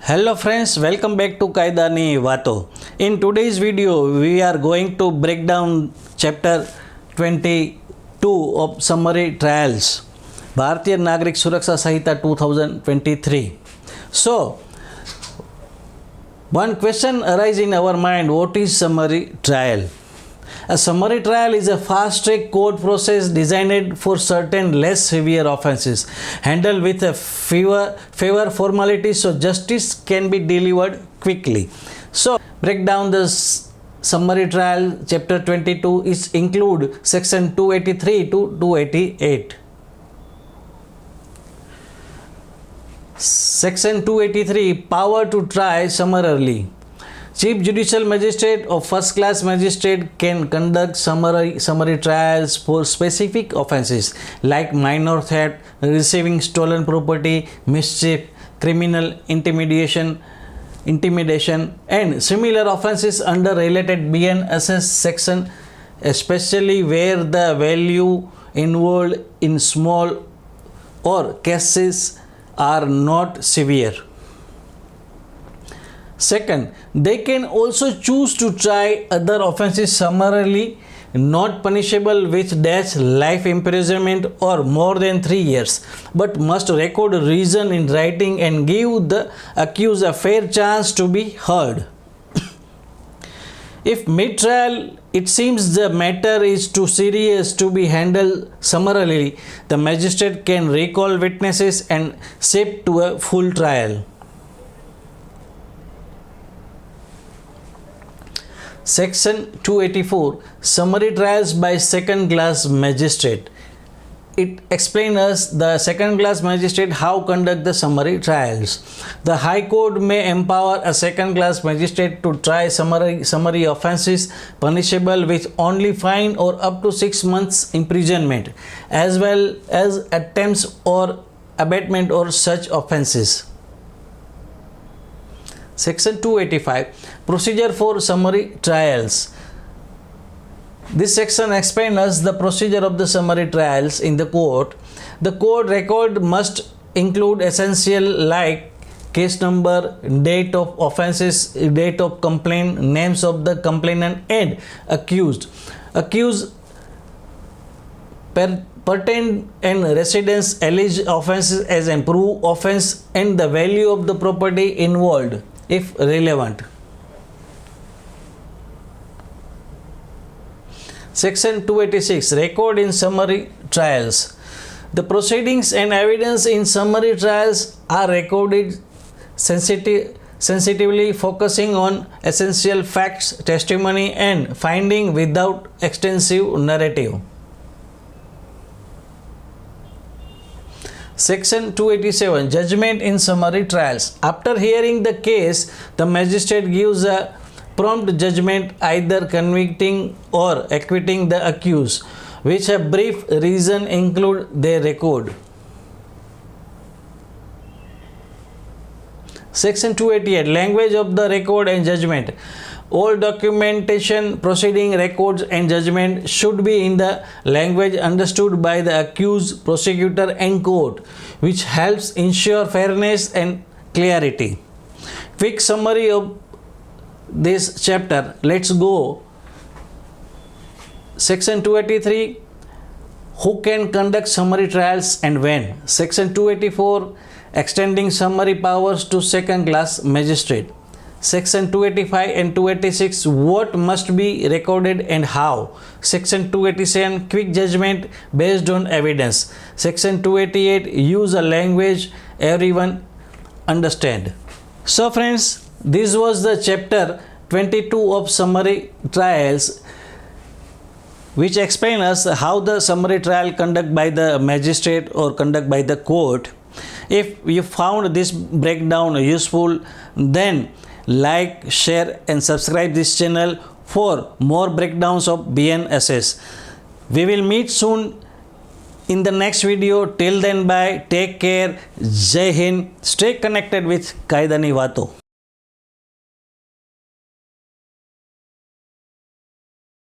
Hello friends, welcome back to Kaydanivato. In today's video, we are going to break down chapter 22 of summary trials, Bhartiya Nagrik Suraksha Sanhita 2023. So, one question arises in our mind: what is summary trial? A summary trial is a fast-track court process designed for certain less severe offences, handled with a fewer formalities so justice can be delivered quickly. So, break down the summary trial. Chapter 22 is include section 283 to 288. Section 283, power to try summarily. Chief Judicial Magistrate or First Class Magistrate can conduct summary trials for specific offences like minor theft, receiving stolen property, mischief, criminal intimidation, and similar offences under related BNSS section, especially where the value involved in small or cases are not severe. Second, they can also choose to try other offences summarily, not punishable with life imprisonment or more than 3 years, but must record reason in writing and give the accused a fair chance to be heard. If mid-trial it seems the matter is too serious to be handled summarily, the magistrate can recall witnesses and shift to a full trial. Section 284, summary trials by second class magistrate. It explains us the second class magistrate how conduct the summary trials. The High Court may empower a second class magistrate to try summary offences punishable with only fine or up to 6 months imprisonment, as well as attempts or abatement or such offences. Section 285, procedure for summary trials. This section explains us the procedure of the summary trials in the court. The court record must include essential like case number, date of offences, date of complaint, names of the complainant and accused, pertain and residence, alleged offences as a proved offence, and the value of the property involved if relevant. Section 286, record in summary trials. The proceedings and evidence in summary trials are recorded sensitively, focusing on essential facts, testimony and finding without extensive narrative. Section 287, judgment in summary trials. After hearing the case, the magistrate gives a prompt judgment, either convicting or acquitting the accused, which a brief reason include their record. Section 288, language of the record and judgment. All documentation, proceeding, records and judgment should be in the language understood by the accused, prosecutor and court, which helps ensure fairness and clarity. Quick summary of this chapter. Let's go. Section 283, who can conduct summary trials and when. Section 284, extending summary powers to second class magistrate. Section 285 and 286, what must be recorded and how. Section 287, quick judgment based on evidence. Section 288, use a language everyone understand. So friends, this was the chapter 22 of summary trials, which explain us how the summary trial conduct by the magistrate or conduct by the court. If you found this breakdown useful, then like, share and subscribe this channel for more breakdowns of BNSS. We will meet soon in the next video. Till then, bye, take care, Jai Hind, stay connected with Kaydanivato.